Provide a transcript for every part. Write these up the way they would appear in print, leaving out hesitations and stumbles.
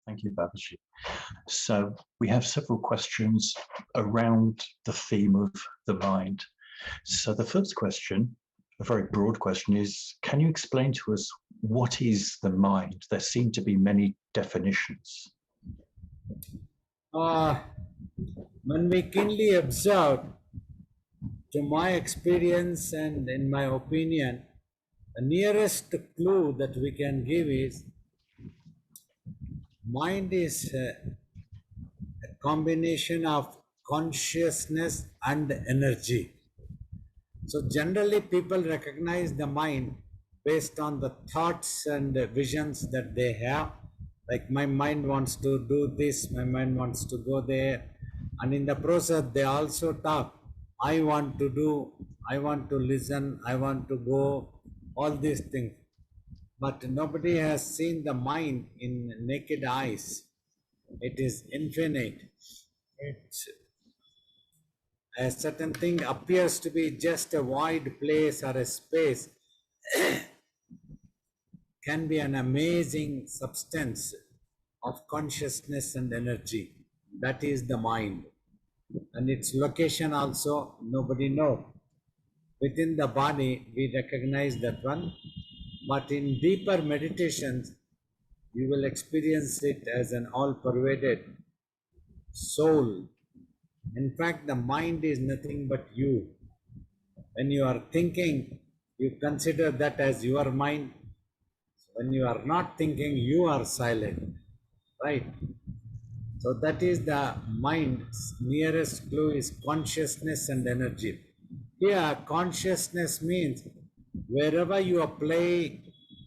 Thank you, Babaji. So we have several questions around the theme of the mind. So the first question, a very broad question, is can you explain to us what is the mind? There seem to be many definitions. When we keenly observe, to my experience and in my opinion, the nearest clue that we can give is mind is a combination of consciousness and energy. So generally people recognize the mind based on the thoughts and visions that they have. Like my mind wants to do this, my mind wants to go there. And in the process, they also talk. I want to do, I want to listen, I want to go, all these things. But nobody has seen the mind in naked eyes. It is infinite. It's a certain thing appears to be just a wide place or a space can be an amazing substance of consciousness and energy. That is the mind. And its location also nobody knows. Within the body, we recognize that one. But in deeper meditations, you will experience it as an all-pervaded soul. In fact, the mind is nothing but you. When you are thinking, you consider that as your mind. When you are not thinking, you are silent, right? So that is the mind's nearest clue is consciousness and energy. Here, consciousness means wherever you apply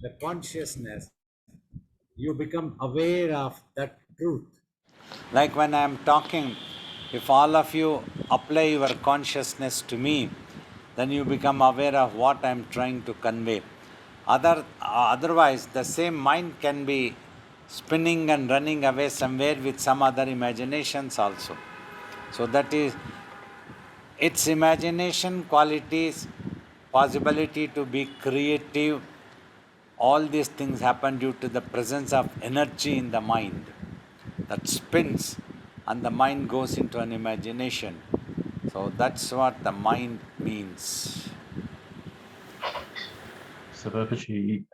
the consciousness, you become aware of that truth. Like when I am talking, if all of you apply your consciousness to me, then you become aware of what I am trying to convey. Otherwise, the same mind can be spinning and running away somewhere with some other imaginations also. So that is its imagination qualities, possibility to be creative, all these things happen due to the presence of energy in the mind that spins and the mind goes into an imagination. So that's what the mind means. So Babaji,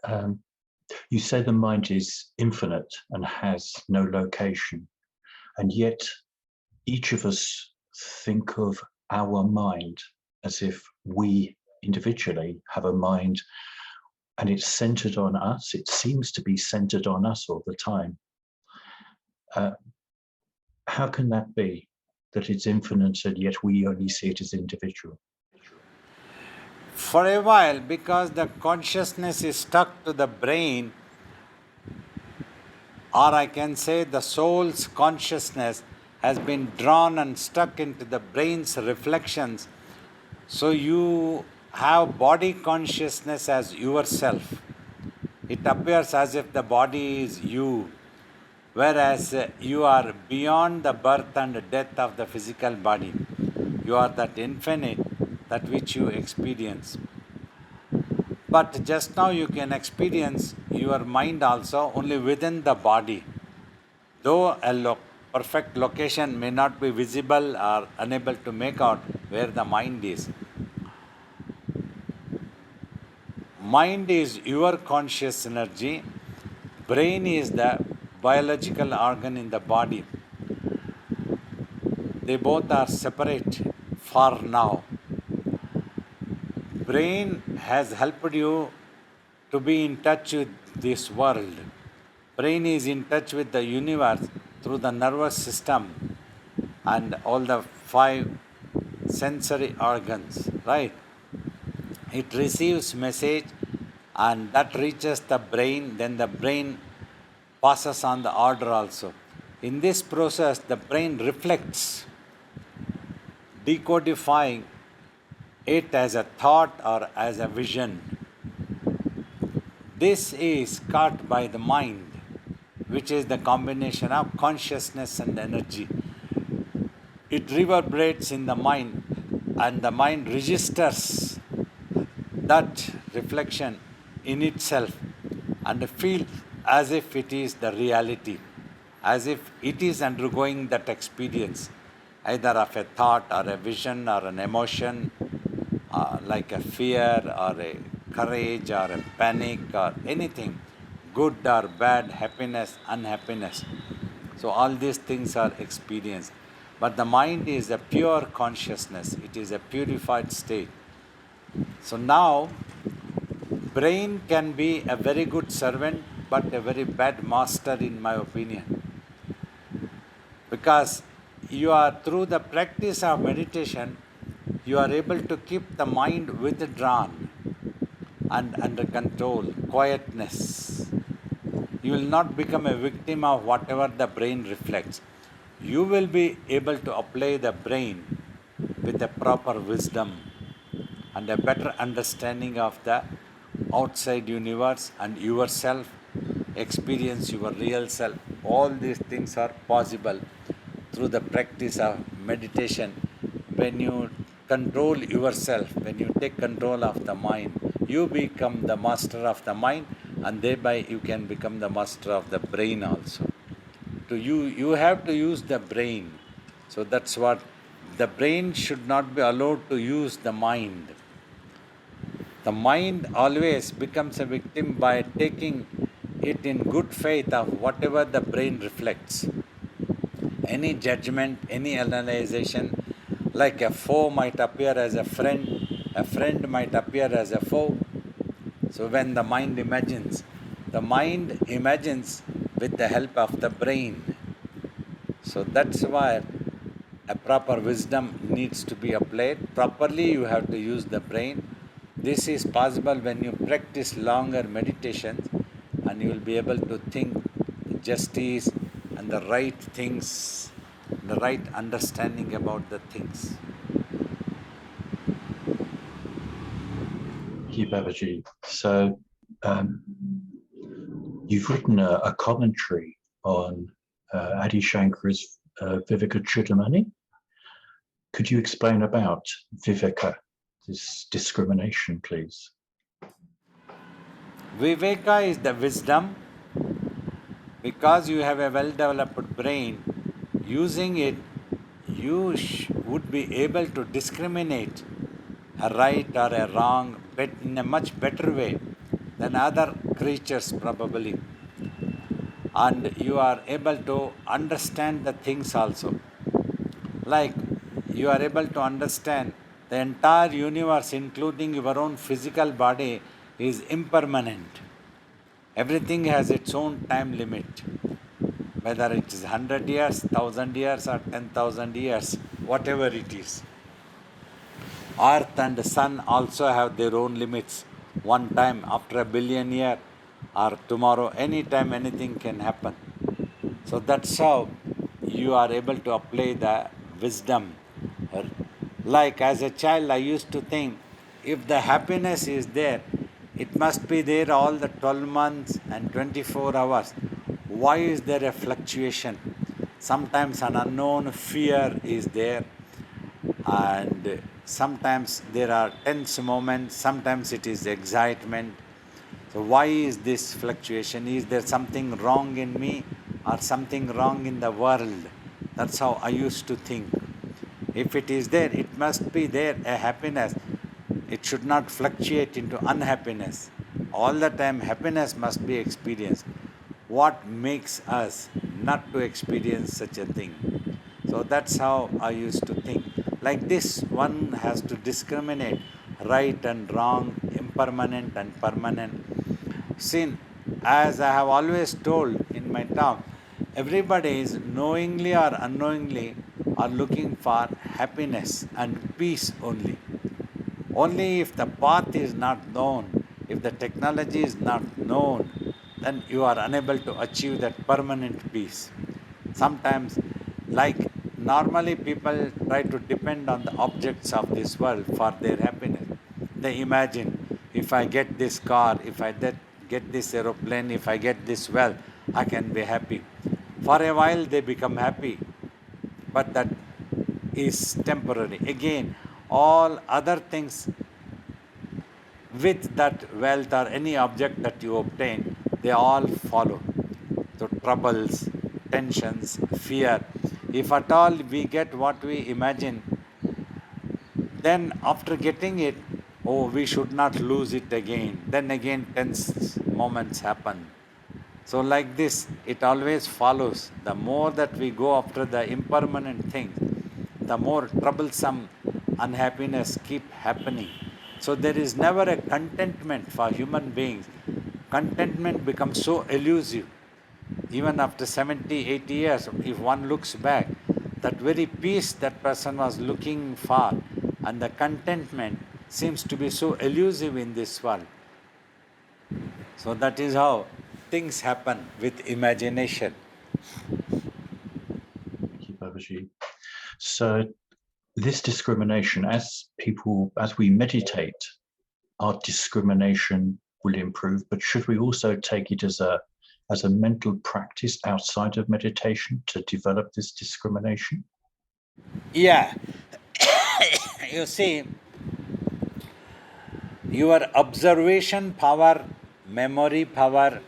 you say the mind is infinite and has no location, and yet each of us think of our mind as if we individually have a mind and it's centered on us. It seems to be centered on us all the time. How can that be, that it's infinite and yet we only see it as individual? For a while, because the consciousness is stuck to the brain, or I can say the soul's consciousness has been drawn and stuck into the brain's reflections. So you have body consciousness as yourself. It appears as if the body is you, whereas you are beyond the birth and death of the physical body. You are that infinite, that which you experience. But just now you can experience your mind also only within the body. Though a perfect location may not be visible or unable to make out where the mind is. Mind is your conscious energy. Brain is the biological organ in the body. They both are separate for now. Brain has helped you to be in touch with this world. Brain is in touch with the universe through the nervous system and all the 5 sensory organs, right? It receives message and that reaches the brain, then the brain passes on the order also. In this process, the brain reflects, decodifying it as a thought or as a vision. This is caught by the mind, which is the combination of consciousness and energy. It reverberates in the mind, and the mind registers that reflection in itself and feels as if it is the reality. as if it is undergoing that experience, either of a thought or a vision or an emotion, like a fear or a courage or a panic or anything, good or bad, happiness, unhappiness. So, all these things are experienced. But the mind is a pure consciousness, it is a purified state. So, now brain can be a very good servant but a very bad master, in my opinion, because you are through the practice of meditation, you are able to keep the mind withdrawn and under control, quietness. You will not become a victim of whatever the brain reflects. You will be able to apply the brain with a proper wisdom and a better understanding of the outside universe and yourself, experience your real self. All these things are possible through the practice of meditation. When you control yourself, when you take control of the mind, you become the master of the mind, and thereby you can become the master of the brain also. You have to use the brain. So that's what the brain should not be allowed to use the mind. The mind always becomes a victim by taking it in good faith of whatever the brain reflects. Any judgment, any analyzation, like a foe might appear as a friend might appear as a foe. So when the mind imagines with the help of the brain. So that's why a proper wisdom needs to be applied. Properly, you have to use the brain. This is possible when you practice longer meditations, and you will be able to think justice and the right things, the right understanding about the things. Thank you, Babaji. So um, you've written a commentary on Adi Shankar's Viveka Chudamani. Could you explain about Viveka, this discrimination, please? Viveka is the wisdom. Because you have a well developed brain, using it, you would be able to discriminate a right or a wrong in a much better way than other creatures, probably. And you are able to understand the things also. Like you are able to understand the entire universe, including your own physical body, is impermanent. Everything has its own time limit, whether it is 100 years, 1000 years, or 10,000 years, whatever it is. Earth and sun also have their own limits. One time, after a billion years, or tomorrow, anytime anything can happen. So that's how you are able to apply the wisdom. Like as a child, I used to think if the happiness is there, it must be there all the 12 months and 24 hours. Why is there a fluctuation? Sometimes an unknown fear is there, and sometimes there are tense moments, sometimes it is excitement. So, why is this fluctuation? Is there something wrong in me or something wrong in the world? That's how I used to think. If it is there, it must be there a happiness. It should not fluctuate into unhappiness. All the time, happiness must be experienced. What makes us not to experience such a thing? So that's how I used to think. Like this, one has to discriminate right and wrong, impermanent and permanent. Sin, as I have always told in my talk, everybody is knowingly or unknowingly are looking for happiness and peace only. Only if the path is not known, if the technology is not known, then you are unable to achieve that permanent peace. Sometimes, like normally, people try to depend on the objects of this world for their happiness. They imagine if I get this car, if I get this aeroplane, if I get this wealth, I can be happy. For a while, they become happy, but that is temporary. Again, all other things with that wealth or any object that you obtain, they all follow. So, troubles, tensions, fear. If at all we get what we imagine, then after getting it, oh, we should not lose it again. Then again, tense moments happen. So, like this, it always follows. The more that we go after the impermanent things, the more troublesome unhappiness keep happening. So, there is never a contentment for human beings. Contentment becomes so elusive. Even after 70, 80 years, if one looks back, that very peace that person was looking for and the contentment seems to be so elusive in this world. So that is how things happen with imagination. Thank you, Babaji. So this discrimination, as we meditate, our discrimination will improve, but should we also take it as a mental practice outside of meditation to develop this discrimination? Yeah, you see, your observation power, memory power,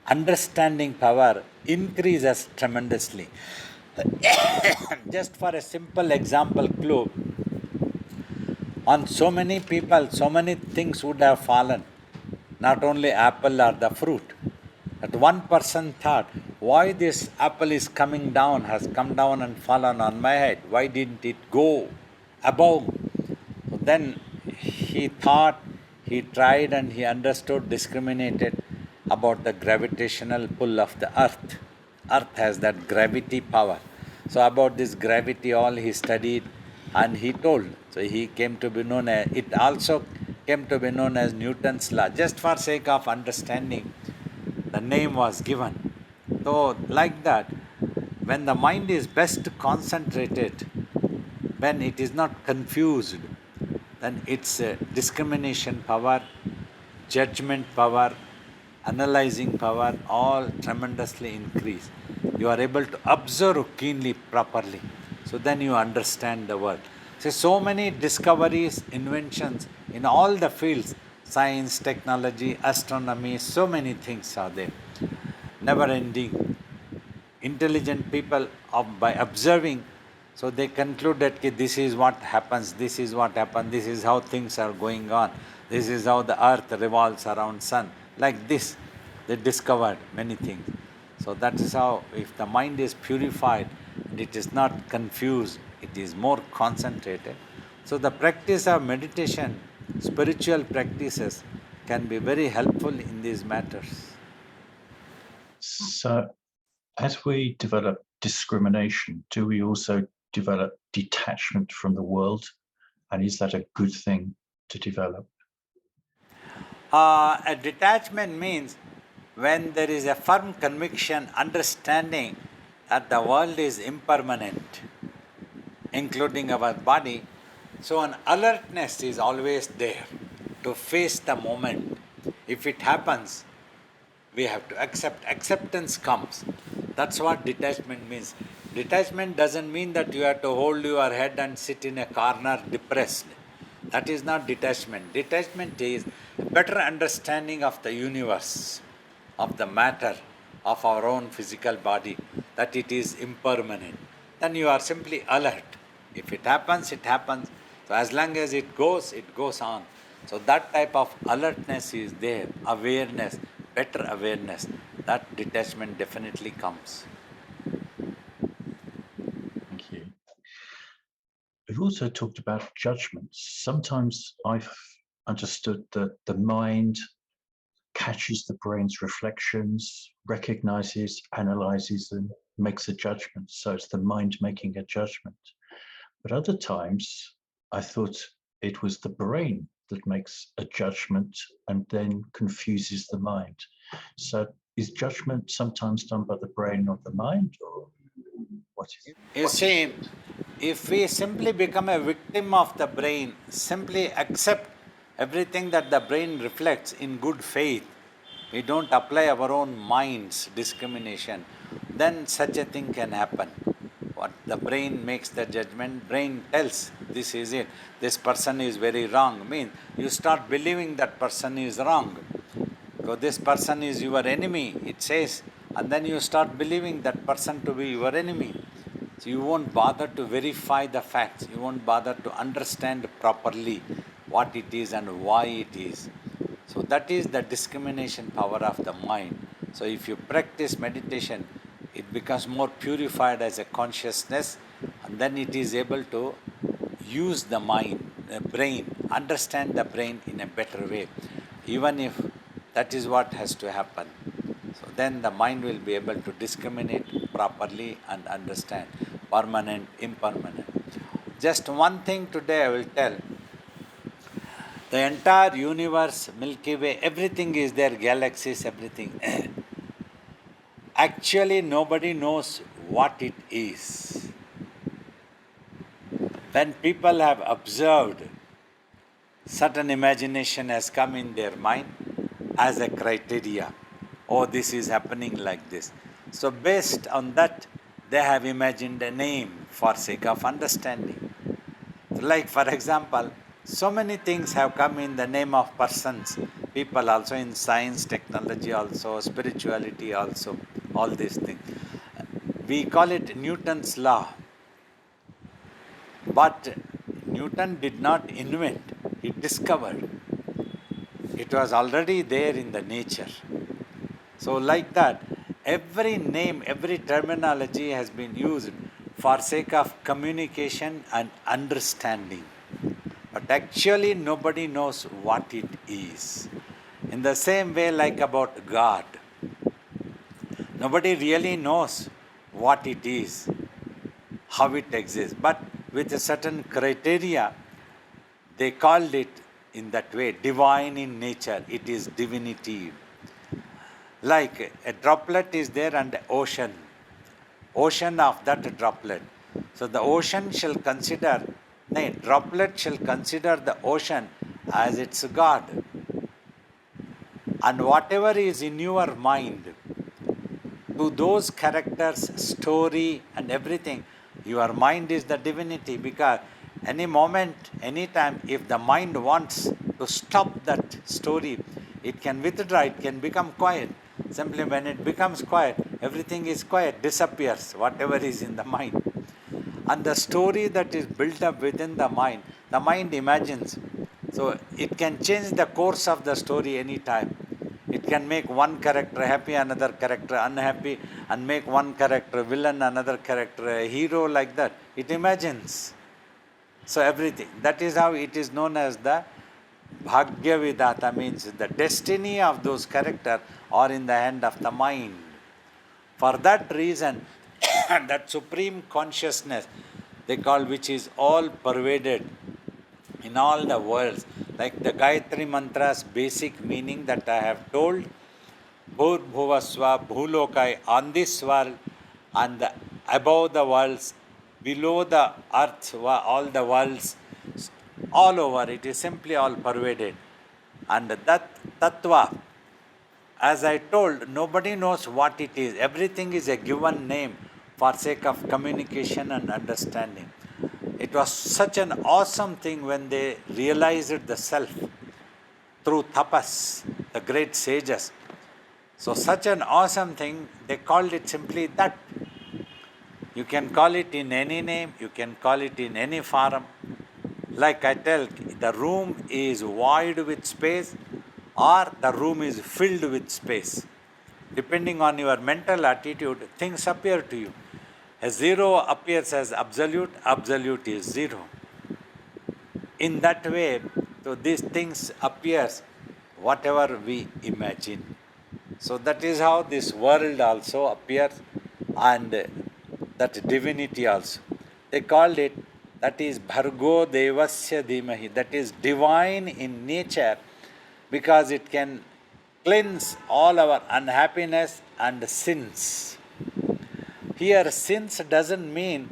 understanding power increases tremendously. Just for a simple example clue, on so many people, so many things would have fallen, not only apple or the fruit. That one person thought, why this apple is coming down, has come down and fallen on my head? Why didn't it go above? So then he thought, he tried and he understood, discriminated about the gravitational pull of the earth. Earth has that gravity power. So about this gravity all he studied and he told. So he came to be known as, it also came to be known as Newton's law. Just for sake of understanding, the name was given. So like that, when the mind is best concentrated, when it is not confused, then its discrimination power, judgment power, analyzing power all tremendously increase. You are able to observe keenly, properly. So then you understand the world. So many discoveries, inventions in all the fields, science, technology, astronomy, so many things are there. Never ending. Intelligent people, by observing, so they conclude that this is what happens, this is what happens, this is how things are going on, this is how the earth revolves around sun. Like this, they discovered many things. So that is how, if the mind is purified and it is not confused, it is more concentrated. So the practice of meditation, spiritual practices can be very helpful in these matters. So as we develop discrimination, do we also develop detachment from the world? And is that a good thing to develop? A detachment means when there is a firm conviction, understanding that the world is impermanent, including our body. So an alertness is always there to face the moment. If it happens, we have to accept. Acceptance comes. That's what detachment means. Detachment doesn't mean that you have to hold your head and sit in a corner depressed. That is not detachment. Detachment is a better understanding of the universe, of the matter, of our own physical body, that it is impermanent. Then you are simply alert. If it happens, it happens. So as long as it goes on. So that type of alertness is there, awareness, better awareness. That detachment definitely comes. Thank you. We've also talked about judgments. Sometimes I've understood that the mind catches the brain's reflections, recognizes, analyzes them, makes a judgment. So it's the mind making a judgment. But other times I thought it was the brain that makes a judgment and then confuses the mind. So is judgment sometimes done by the brain or the mind, or what is it? You see, if we simply become a victim of the brain, simply accept everything that the brain reflects in good faith, we don't apply our own mind's discrimination, then such a thing can happen. What the brain makes the judgment, brain tells this is it, this person is very wrong, means you start believing that person is wrong. So this person is your enemy, it says, and then you start believing that person to be your enemy. So you won't bother to verify the facts, you won't bother to understand properly what it is and why it is. So that is the discrimination power of the mind. So if you practice meditation, it becomes more purified as a consciousness, and then it is able to use the mind, the brain, understand the brain in a better way, even if that is what has to happen. So then the mind will be able to discriminate properly and understand permanent, impermanent. Just one thing today I will tell. The entire universe, Milky Way, everything is there, galaxies, everything. Actually, nobody knows what it is. When people have observed, certain imagination has come in their mind as a criteria. Oh, this is happening like this. So based on that, they have imagined a name for sake of understanding. Like for example, so many things have come in the name of persons, people also, in science, technology also, spirituality also, all these things. We call it Newton's law. But Newton did not invent, he discovered. It was already there in the nature. So like that, every name, every terminology has been used for sake of communication and understanding. But actually nobody knows what it is. In the same way like about God, nobody really knows what it is, how it exists. But with a certain criteria, they called it in that way, divine in nature, it is divinity. Like a droplet is there and ocean of that droplet. So the ocean shall consider, nay, droplet shall consider the ocean as its God. And whatever is in your mind, to those characters, story and everything, your mind is the divinity, because any moment, any time, if the mind wants to stop that story, it can withdraw, it can become quiet. Simply when it becomes quiet, everything is quiet, disappears, whatever is in the mind. And the story that is built up within the mind imagines. So it can change the course of the story any time. It can make one character happy, another character unhappy, and make one character villain, another character a hero, like that. It imagines. So everything. That is how it is known as the Bhagya Vidata, means the destiny of those characters are in the hand of the mind. For that reason, that supreme consciousness, they call, which is all pervaded in all the worlds, like the Gayatri Mantra's basic meaning that I have told, Bhur Bhuvaswa Bhulokai, on this world and above the worlds, below the earth, all the worlds, all over, it is simply all pervaded. And that Tattva, as I told, nobody knows what it is. Everything is a given name for sake of communication and understanding. It was such an awesome thing when they realized the self through tapas, the great sages. So such an awesome thing, they called it simply that. You can call it in any name, you can call it in any form. Like I tell, the room is void with space, or the room is filled with space. Depending on your mental attitude, things appear to you. A zero appears as absolute, absolute is zero. In that way, so these things appears whatever we imagine. So that is how this world also appears, and that divinity also. They called it, that is Bhargo Devasya Dhimahi, that is divine in nature, because it can cleanse all our unhappiness and sins. Here, sins doesn't mean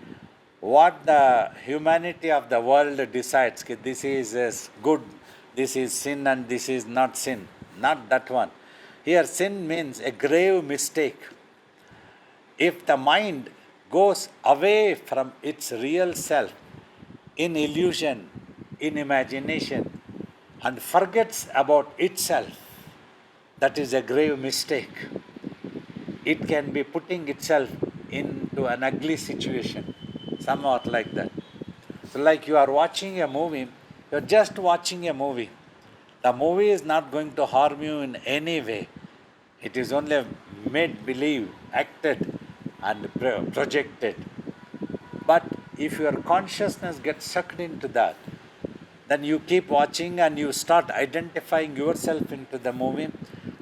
what the humanity of the world decides. This is good, this is sin, and this is not sin. Not that one. Here, sin means a grave mistake. If the mind goes away from its real self in illusion, in imagination, and forgets about itself, that is a grave mistake. it can be putting itself into an ugly situation, somewhat like that. So, like you are watching a movie, you're just watching a movie. The movie is not going to harm you in any way. It is only made believe, acted, and projected. But if your consciousness gets sucked into that, then you keep watching and you start identifying yourself into the movie,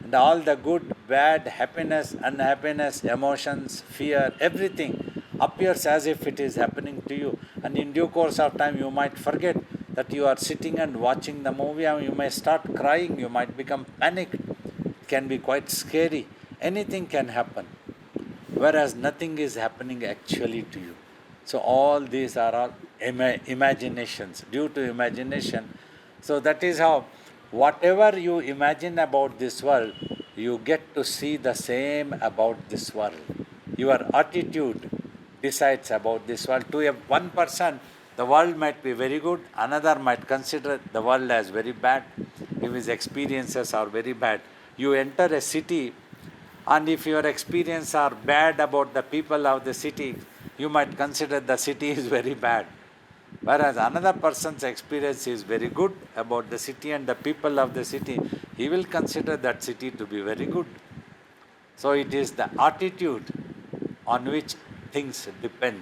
and all the good, bad, happiness, unhappiness, emotions, fear, everything appears as if it is happening to you. And in due course of time, you might forget that you are sitting and watching the movie, and you may start crying, you might become panicked. It can be quite scary. Anything can happen, whereas nothing is happening actually to you. So all these are all imaginations, due to imagination. So that is how whatever you imagine about this world, you get to see the same about this world. Your attitude decides about this world. To one person, the world might be very good, another might consider the world as very bad, if his experiences are very bad. You enter a city, and if your experience are bad about the people of the city, you might consider the city is very bad. Whereas another person's experience is very good about the city and the people of the city, he will consider that city to be very good. So it is the attitude on which things depend.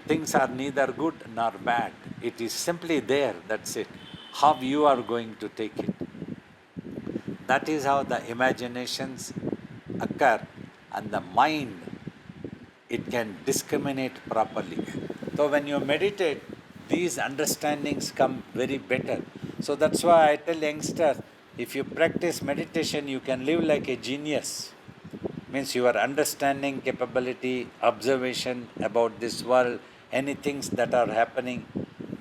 Things are neither good nor bad. It is simply there, that's it. How you are going to take it. That is how the imaginations occur, and the mind, it can discriminate properly. So when you meditate, these understandings come very better. So that's why I tell youngsters, if you practice meditation, you can live like a genius. Means your understanding capability, observation about this world, any things that are happening,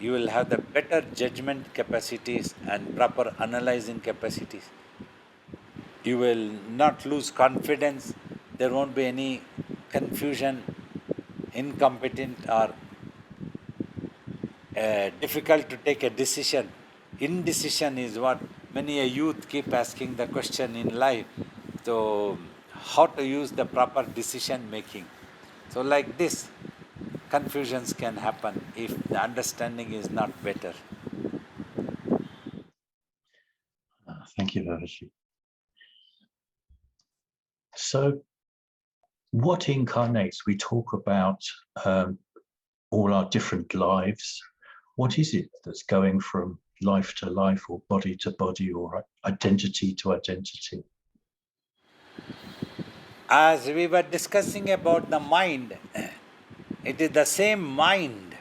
you will have the better judgment capacities and proper analyzing capacities. You will not lose confidence, there won't be any confusion, incompetent, or difficult to take a decision. Indecision is what many a youth keep asking the question in life. So, how to use the proper decision making. So, like this, confusions can happen if the understanding is not better. Thank you, Vavaji. So, what incarnates? We talk about all our different lives. What is it that's going from life to life, or body to body, or identity to identity? As we were discussing about the mind, it is the same mind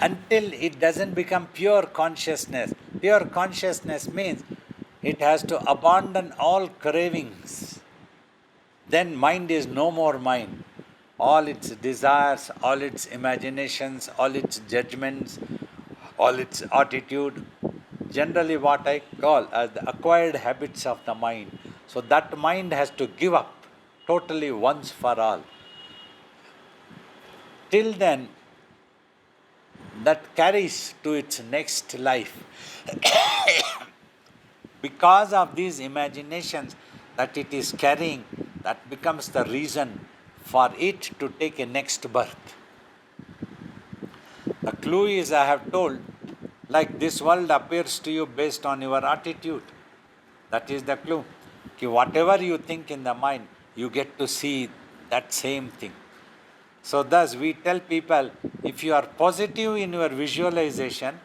until it doesn't become pure consciousness. Pure consciousness means it has to abandon all cravings. Then mind is no more mind. All its desires, all its imaginations, all its judgments, all its attitude, generally what I call as the acquired habits of the mind. So that mind has to give up totally once for all. Till then, that carries to its next life. Because of these imaginations that it is carrying, that becomes the reason for it to take a next birth. The clue is, I have told, like this world appears to you based on your attitude. That is the clue. Whatever you think in the mind, you get to see that same thing. So thus we tell people, if you are positive in your visualization,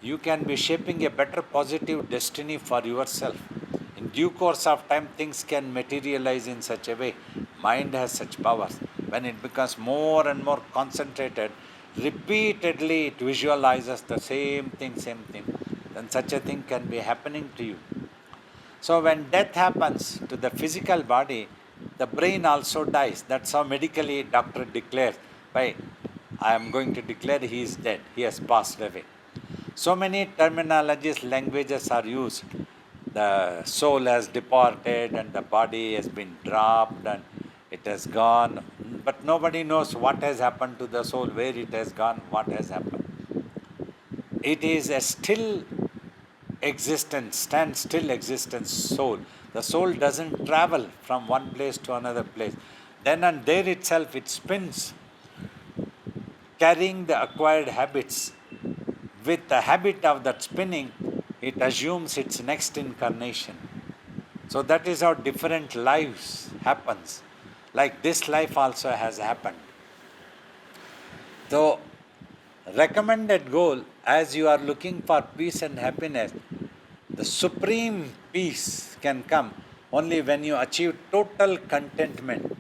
you can be shaping a better positive destiny for yourself. In due course of time, things can materialize in such a way. Mind has such powers. When it becomes more and more concentrated, repeatedly it visualizes the same thing, then such a thing can be happening to you. So when death happens to the physical body, the brain also dies. That's how medically doctor declares. By I am going to declare he is dead, he has passed away. So many terminologies, languages are used. The soul has departed and the body has been dropped and it has gone. But nobody knows what has happened to the soul, where it has gone, what has happened. It is a still existence, stand still existence, soul. The soul doesn't travel from one place to another place. Then and there itself it spins, carrying the acquired habits. With the habit of that spinning, it assumes its next incarnation. So that is how different lives happens. Like this life also has happened. So recommended goal, as you are looking for peace and happiness, the supreme peace can come only when you achieve total contentment.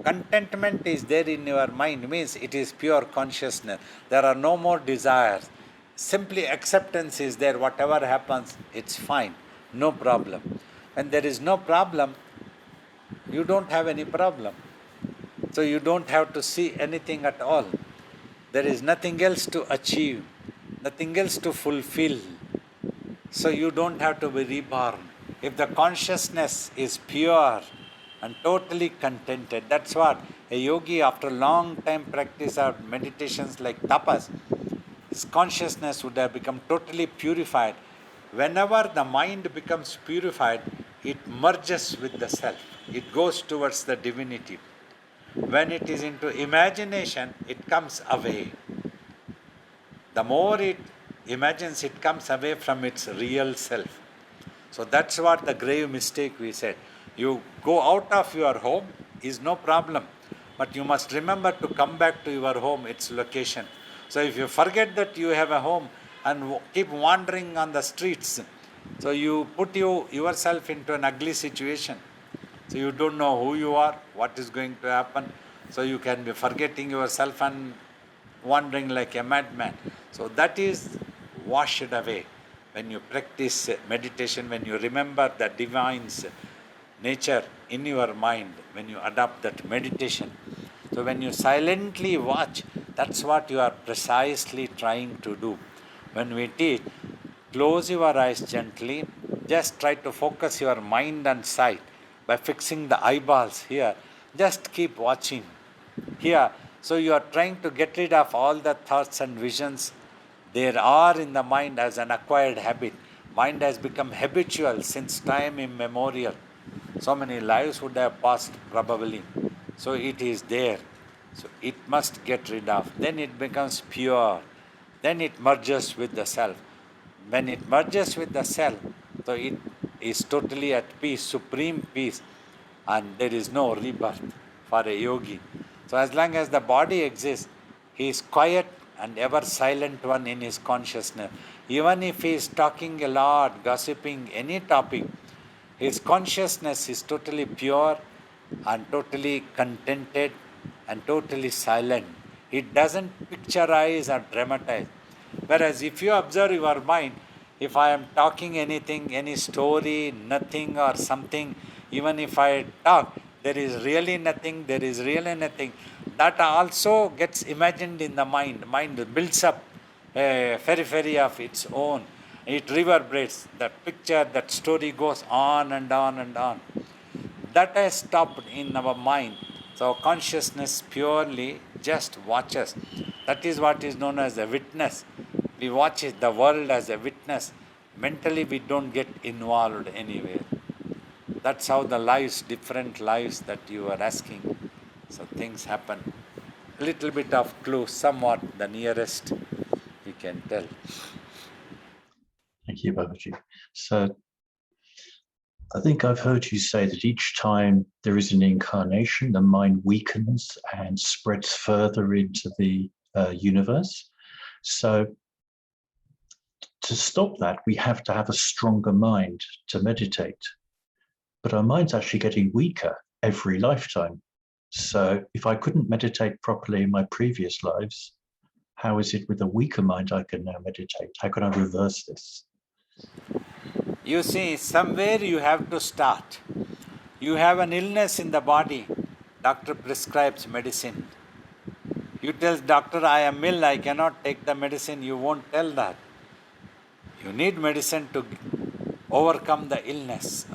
Contentment is there in your mind, means it is pure consciousness. There are no more desires. Simply acceptance is there. Whatever happens, it's fine. No problem. When there is no problem, you don't have any problem. So you don't have to see anything at all. There is nothing else to achieve, nothing else to fulfill. So you don't have to be reborn. If the consciousness is pure and totally contented, that's what a yogi, after a long time practice of meditations like tapas, his consciousness would have become totally purified. Whenever the mind becomes purified, it merges with the self. It goes towards the divinity. When it is into imagination, it comes away. The more it imagines, it comes away from its real self. So that's what the grave mistake we said. You go out of your home is no problem, but you must remember to come back to your home, its location. So if you forget that you have a home and keep wandering on the streets, so you put yourself into an ugly situation. So you don't know who you are, what is going to happen. So you can be forgetting yourself and wandering like a madman. So that is washed away when you practice meditation, when you remember the divine's nature in your mind, when you adopt that meditation. So when you silently watch, that's what you are precisely trying to do. When we teach, close your eyes gently, just try to focus your mind and sight by fixing the eyeballs here. Just keep watching here. So you are trying to get rid of all the thoughts and visions there are in the mind as an acquired habit. Mind has become habitual since time immemorial. So many lives would have passed probably. So it is there. So it must get rid of. Then it becomes pure. Then it merges with the self. When it merges with the self, so it is totally at peace, supreme peace, and there is no rebirth for a yogi. So as long as the body exists, he is quiet and ever silent one in his consciousness. Even if he is talking a lot, gossiping any topic, his consciousness is totally pure and totally contented and totally silent. It doesn't picturize or dramatize. Whereas if you observe your mind, if I am talking anything, any story, nothing or something, even if I talk, there is really nothing, that also gets imagined in the mind. Mind builds up a periphery of its own. It reverberates. That picture, that story goes on and on and on. That has stopped in our mind. So consciousness purely just watches. That is what is known as a witness. We watch the world as a witness. Mentally we don't get involved anywhere. That's how the lives, different lives that you are asking. So things happen. A little bit of clue, somewhat the nearest we can tell. Thank you, Babaji. So I think I've heard you say that each time there is an incarnation, the mind weakens and spreads further into the universe. So to stop that, we have to have a stronger mind to meditate. But our mind's actually getting weaker every lifetime. So if I couldn't meditate properly in my previous lives, how is it with a weaker mind I can now meditate? How can I reverse this? You see, somewhere you have to start. You have an illness in the body, doctor prescribes medicine. You tell doctor, I am ill, I cannot take the medicine. You won't tell that. You need medicine to overcome the illness.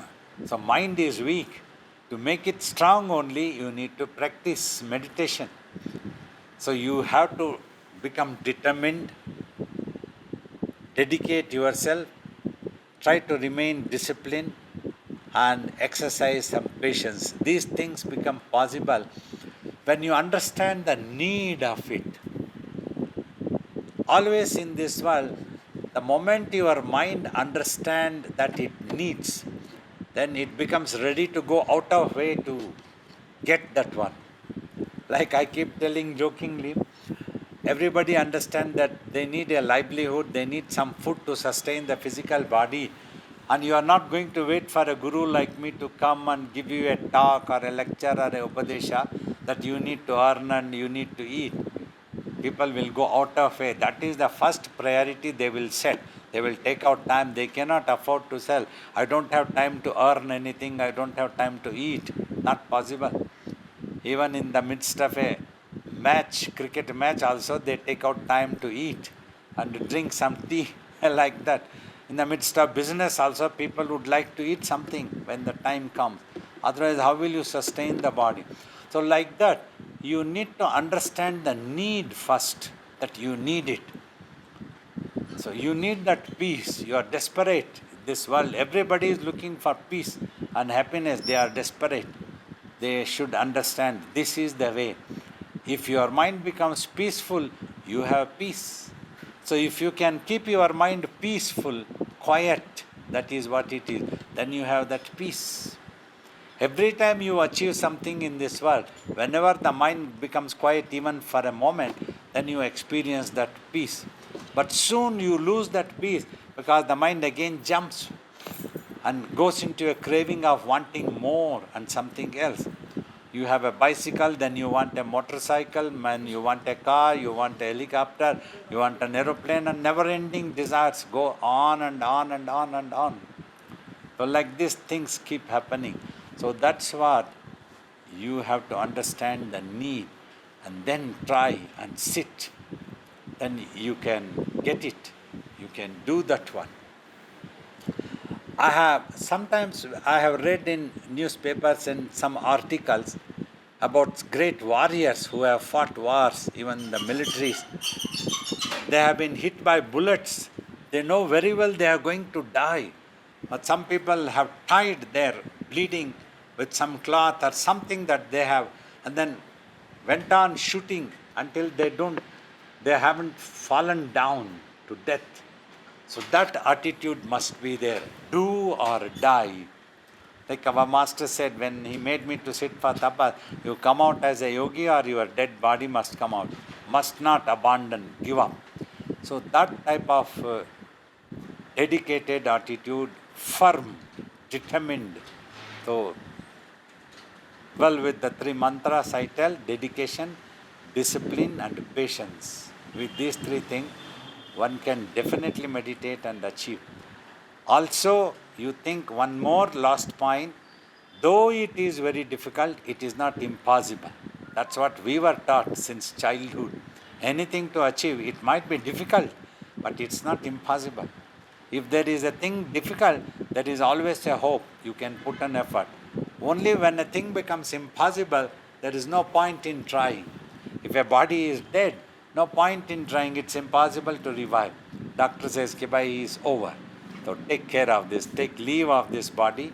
So mind is weak. To make it strong only, you need to practice meditation. So you have to become determined, dedicate yourself, try to remain disciplined and exercise some patience. These things become possible when you understand the need of it. Always in this world, the moment your mind understands that it needs, then it becomes ready to go out of way to get that one. Like I keep telling jokingly, everybody understand that they need a livelihood, they need some food to sustain the physical body, and you are not going to wait for a guru like me to come and give you a talk or a lecture or a upadesha that you need to earn and you need to eat. People will go out of way. That is the first priority they will set. They will take out time. They cannot afford to sell. I don't have time to earn anything. I don't have time to eat. Not possible. Even in the midst of a match, cricket match also, they take out time to eat and drink some tea like that. In the midst of business also, people would like to eat something when the time comes. Otherwise, how will you sustain the body? So like that, you need to understand the need first, that you need it. So you need that peace. You are desperate. This world, everybody is looking for peace and happiness. They are desperate. They should understand this is the way. If your mind becomes peaceful, you have peace. So if you can keep your mind peaceful, quiet, that is what it is, then you have that peace. Every time you achieve something in this world, whenever the mind becomes quiet even for a moment, then you experience that peace. But soon you lose that peace because the mind again jumps and goes into a craving of wanting more and something else. You have a bicycle, then you want a motorcycle, man, you want a car, you want a helicopter, you want an aeroplane, and never-ending desires go on and on and on and on. So like this, things keep happening. So that's what you have to understand the need and then try and sit. Then you can get it. You can do that one. Sometimes I have read in newspapers and some articles about great warriors who have fought wars, even the militaries. They have been hit by bullets. They know very well they are going to die. But some people have tied their bleeding with some cloth or something that they have, and then went on shooting until they haven't fallen down to death. So that attitude must be there. Do or die. Like our master said when he made me to sit for tapas, you come out as a yogi or your dead body must come out. Must not abandon, give up. So that type of dedicated attitude, firm, determined. So, well, with the three mantras I tell, dedication, discipline and patience. With these three things, one can definitely meditate and achieve. Also, you think one more last point, though it is very difficult, it is not impossible. That's what we were taught since childhood. Anything to achieve, it might be difficult, but it's not impossible. If there is a thing difficult, there is always a hope. You can put an effort. Only when a thing becomes impossible, there is no point in trying. If a body is dead, no point in trying. It's impossible to revive. Doctor says, Kibai is over. So take care of this. Take leave of this body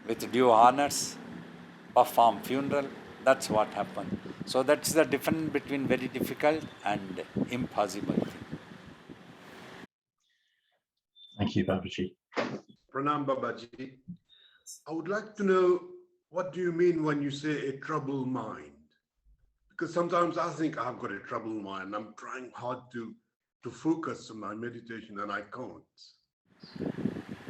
with due honors. Perform funeral. That's what happened. So that's the difference between very difficult and impossible thing. Thank you, Babaji. Pranam Babaji. I would like to know, what do you mean when you say a troubled mind? Because sometimes I think I've got a troubled mind. I'm trying hard to focus on my meditation and I can't.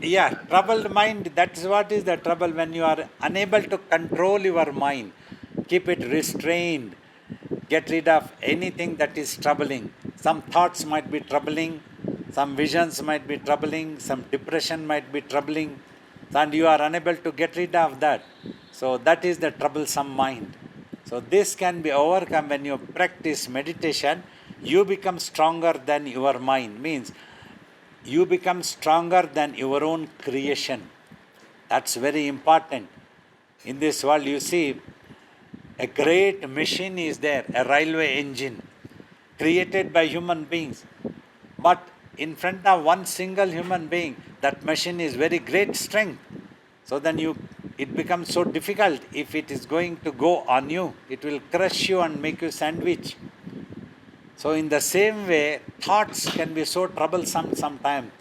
Yeah, troubled mind, that's what is the trouble when you are unable to control your mind. Keep it restrained. Get rid of anything that is troubling. Some thoughts might be troubling, some visions might be troubling, some depression might be troubling, and you are unable to get rid of that. So that is the troublesome mind. So this can be overcome when you practice meditation. You become stronger than your mind. Means you become stronger than your own creation. That's very important. In this world, you see, a great machine is there, a railway engine, created by human beings. But in front of one single human being, that machine is very great strength. So then it becomes so difficult. If it is going to go on you, it will crush you and make you sandwich. So in the same way, thoughts can be so troublesome sometimes.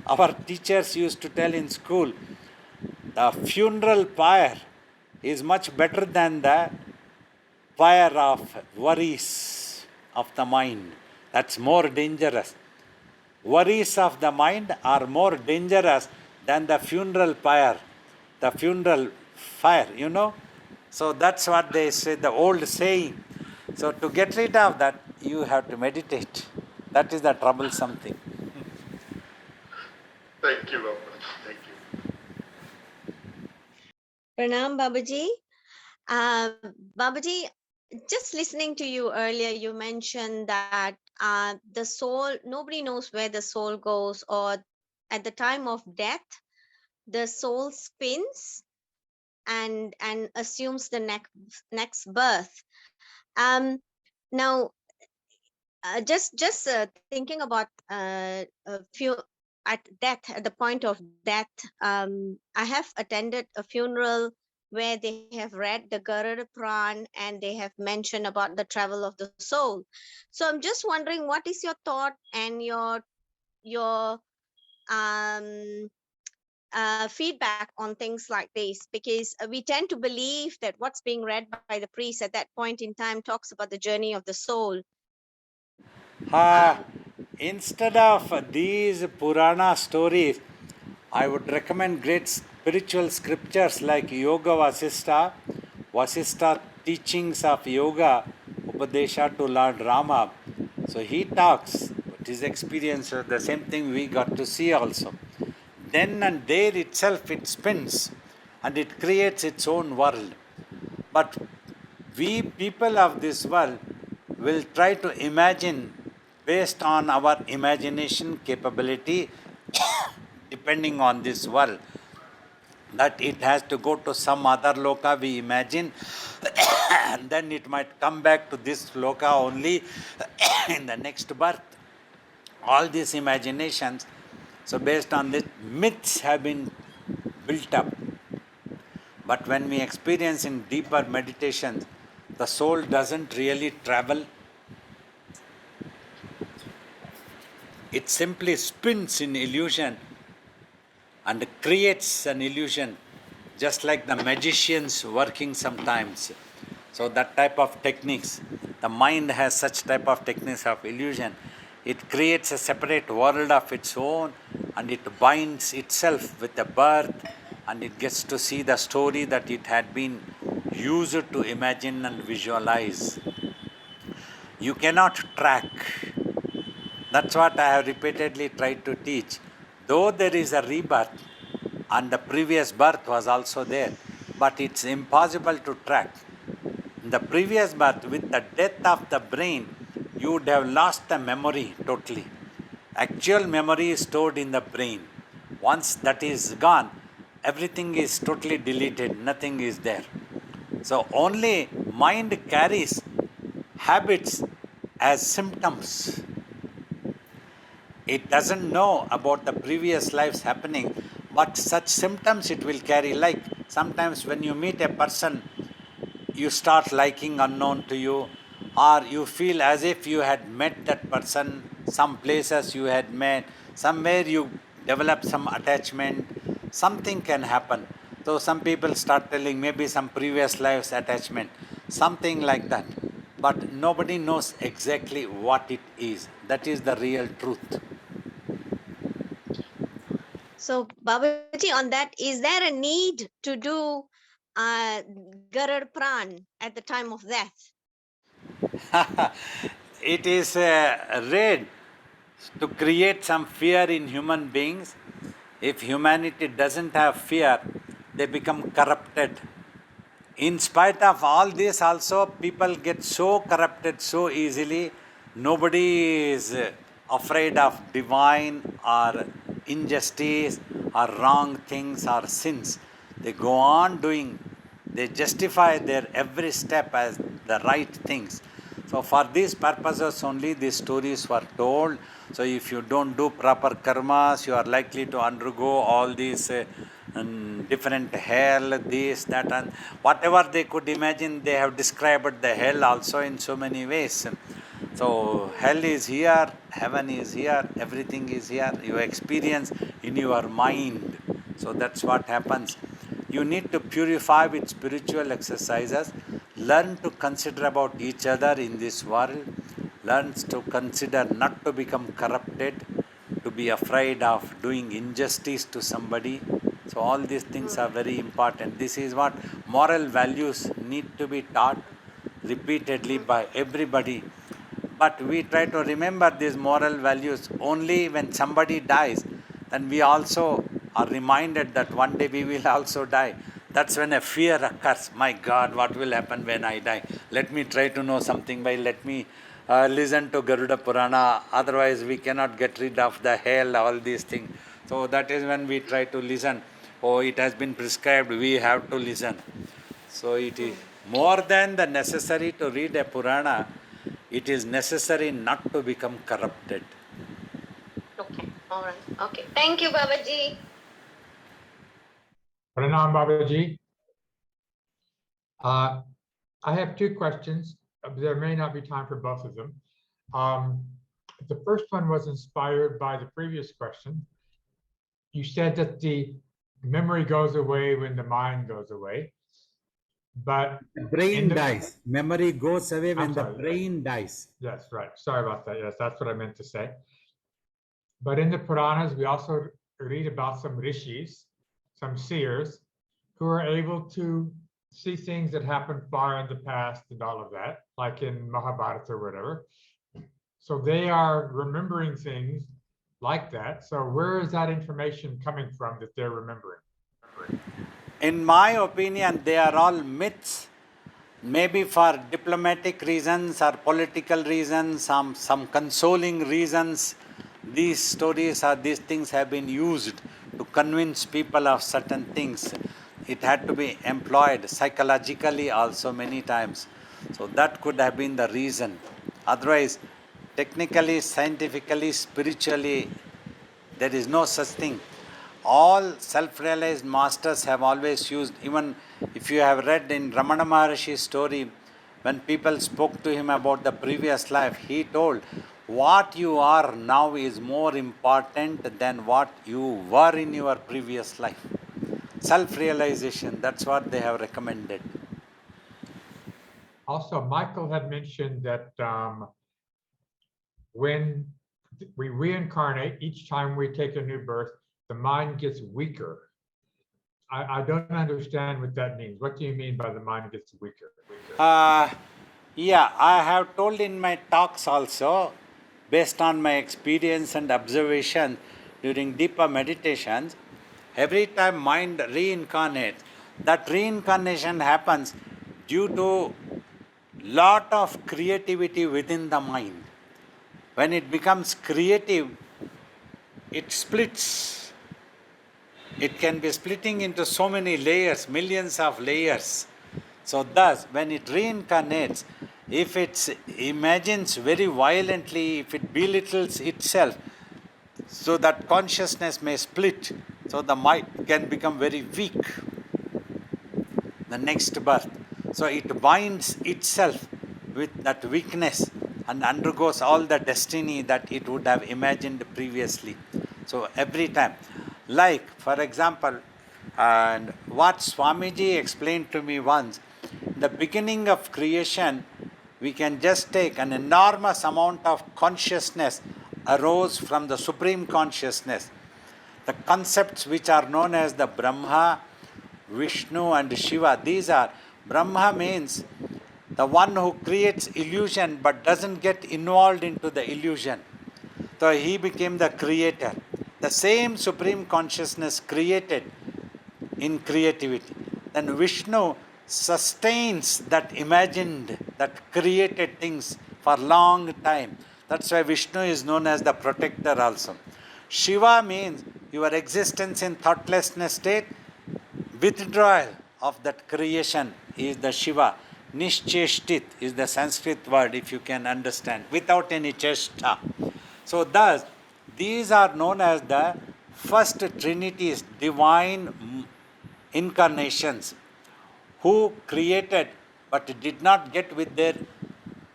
Our teachers used to tell in school, the funeral pyre is much better than the fire of worries of the mind. That's more dangerous. Worries of the mind are more dangerous than the funeral pyre, the funeral fire, So that's what they say, the old saying. So to get rid of that, you have to meditate. That is the troublesome thing. Thank you, Babaji. Thank you. Pranam, Babaji. Babaji, just listening to you earlier, you mentioned that the soul, nobody knows where the soul goes, or at the time of death, the soul spins and assumes the next birth. Now, just thinking about a few at the point of death, I have attended a funeral where they have read the Garuda Puran and they have mentioned about the travel of the soul. So I'm just wondering, what is your thought and your feedback on things like this? Because we tend to believe that what's being read by the priest at that point in time talks about the journey of the soul. Instead of these Purana stories, I would recommend great spiritual scriptures like Yoga Vasistha, Vasistha teachings of yoga, Upadesha to Lord Rama. So he talks, his experience, the same thing we got to see also. Then and there itself it spins and it creates its own world. But we people of this world will try to imagine based on our imagination capability, depending on this world, that it has to go to some other loka, we imagine, and then it might come back to this loka only in the next birth. All these imaginations, so based on this, myths have been built up. But when we experience in deeper meditation, the soul doesn't really travel. It simply spins in illusion and creates an illusion, just like the magicians working sometimes. So that type of techniques, the mind has such type of techniques of illusion. It creates a separate world of its own and it binds itself with the birth and it gets to see the story that it had been used to imagine and visualize. You cannot track. That's what I have repeatedly tried to teach. Though there is a rebirth and the previous birth was also there, but it's impossible to track. In the previous birth, with the death of the brain, you would have lost the memory totally. Actual memory is stored in the brain. Once that is gone, everything is totally deleted, nothing is there. So only mind carries habits as symptoms. It doesn't know about the previous lives happening, but such symptoms it will carry. Like sometimes when you meet a person, you start liking unknown to you, or you feel as if you had met that person, some places you had met, somewhere you develop some attachment, something can happen. So some people start telling maybe some previous lives attachment, something like that. But nobody knows exactly what it is. That is the real truth. So, Babaji, on that, is there a need to do Garud Pran at the time of death? It is read to create some fear in human beings. If humanity doesn't have fear, they become corrupted. In spite of all this also, people get so corrupted so easily. Nobody is afraid of divine or injustice or wrong things or sins. They go on doing, they justify their every step as the right things. So for these purposes only these stories were told. So if you don't do proper karmas, you are likely to undergo all these different hell, this, that, and whatever they could imagine, they have described the hell also in so many ways. So hell is here, heaven is here, everything is here. You experience in your mind. So that's what happens. You need to purify with spiritual exercises. Learn to consider about each other in this world. Learn to consider not to become corrupted, to be afraid of doing injustice to somebody. So all these things are very important. This is what moral values need to be taught repeatedly by everybody. But we try to remember these moral values only when somebody dies. Then we also are reminded that one day we will also die. That's when a fear occurs. My God, what will happen when I die? Let me try to know something by let me listen to Garuda Purana. Otherwise, we cannot get rid of the hell, all these things. So that is when we try to listen. Oh, it has been prescribed, we have to listen. So it is more than the necessary to read a Purana, it is necessary not to become corrupted. Okay, all right. Okay, thank you, Babaji. Pranam Babaji. I have two questions. There may not be time for both of them. The first one was inspired by the previous question. You said that the memory goes away when the mind goes away, but The brain the- dies. Memory goes away when the sorry. brain dies. yes, right. Sorry about that. Yes, that's what I meant to say. But in the Puranas, we also read about some rishis, some seers, who are able to see things that happened far in the past and all of that, like in Mahabharata or whatever. So they are remembering things like that. So where is that information coming from that they're remembering? In my opinion, they are all myths, maybe for diplomatic reasons or political reasons, some consoling reasons. These stories or these things have been used to convince people of certain things. It had to be employed psychologically also many times. So that could have been the reason. Otherwise, technically, scientifically, spiritually, there is no such thing. All self-realized masters have always used, even if you have read in Ramana Maharishi's story, when people spoke to him about the previous life, he told, what you are now is more important than what you were in your previous life. Self-realization, that's what they have recommended. Also, Michael had mentioned that when we reincarnate, each time we take a new birth, the mind gets weaker. I don't understand what that means. What do you mean by the mind gets weaker? Yeah, I have told in my talks also, based on my experience and observation during deeper meditations, every time mind reincarnates, that reincarnation happens due to lot of creativity within the mind. When it becomes creative, it splits. It can be splitting into so many layers, millions of layers. So thus, when it reincarnates, if it imagines very violently, if it belittles itself, so that consciousness may split, so the mind can become very weak. The next birth. So it binds itself with that weakness and undergoes all the destiny that it would have imagined previously. So every time. Like, for example, and what Swamiji explained to me once, in the beginning of creation, we can just take an enormous amount of consciousness arose from the Supreme Consciousness. The concepts which are known as the Brahma, Vishnu and Shiva, these are, Brahma means the one who creates illusion but doesn't get involved into the illusion. So he became the creator. The same Supreme Consciousness created in creativity. Then Vishnu sustains that imagined, that created things for long time. That's why Vishnu is known as the protector also. Shiva means your existence in thoughtlessness state, withdrawal of that creation is the Shiva. Nishcheshtit is the Sanskrit word, if you can understand, without any cheshta. So thus, these are known as the first trinities, divine incarnations, who created but did not get with their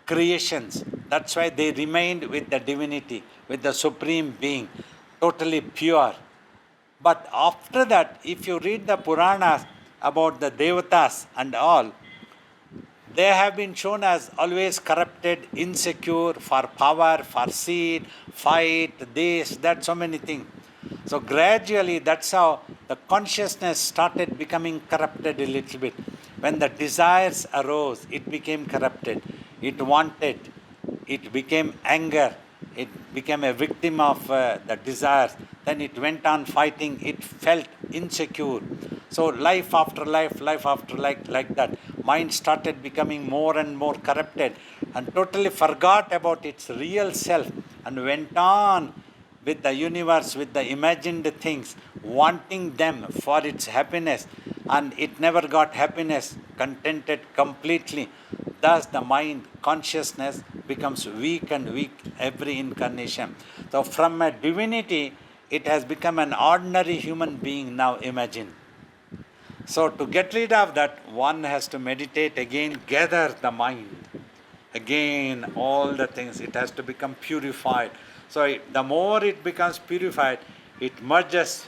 creations. That's why they remained with the divinity, with the supreme being, totally pure. But after that, if you read the Puranas about the Devatas and all, they have been shown as always corrupted, insecure, for power, for seed, fight, this, that, so many things. So gradually, that's how the consciousness started becoming corrupted a little bit. When the desires arose, it became corrupted. It wanted, it became anger, it became a victim of the desires. Then it went on fighting, it felt insecure. So life after life like that. Mind started becoming more and more corrupted and totally forgot about its real self and went on with the universe, with the imagined things, wanting them for its happiness, and it never got happiness, contented completely. Thus, the mind consciousness becomes weak and weak every incarnation. So, from a divinity, it has become an ordinary human being now, imagine. So, to get rid of that, one has to meditate again, gather the mind. Again, all the things, it has to become purified. So, the more it becomes purified, it merges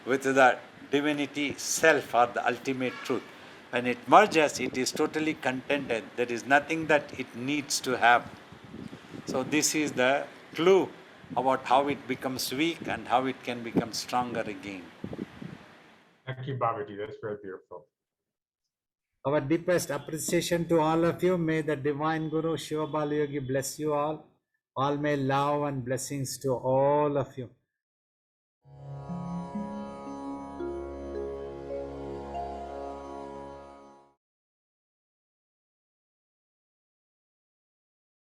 with the divinity self or the ultimate truth. When it merges, it is totally contented. There is nothing that it needs to have. So, this is the clue about how it becomes weak and how it can become stronger again. Thank you, Babaji. That's very beautiful. Our deepest appreciation to all of you. May the Divine Guru Shiva Bala Yogi bless you all. All may love and blessings to all of you.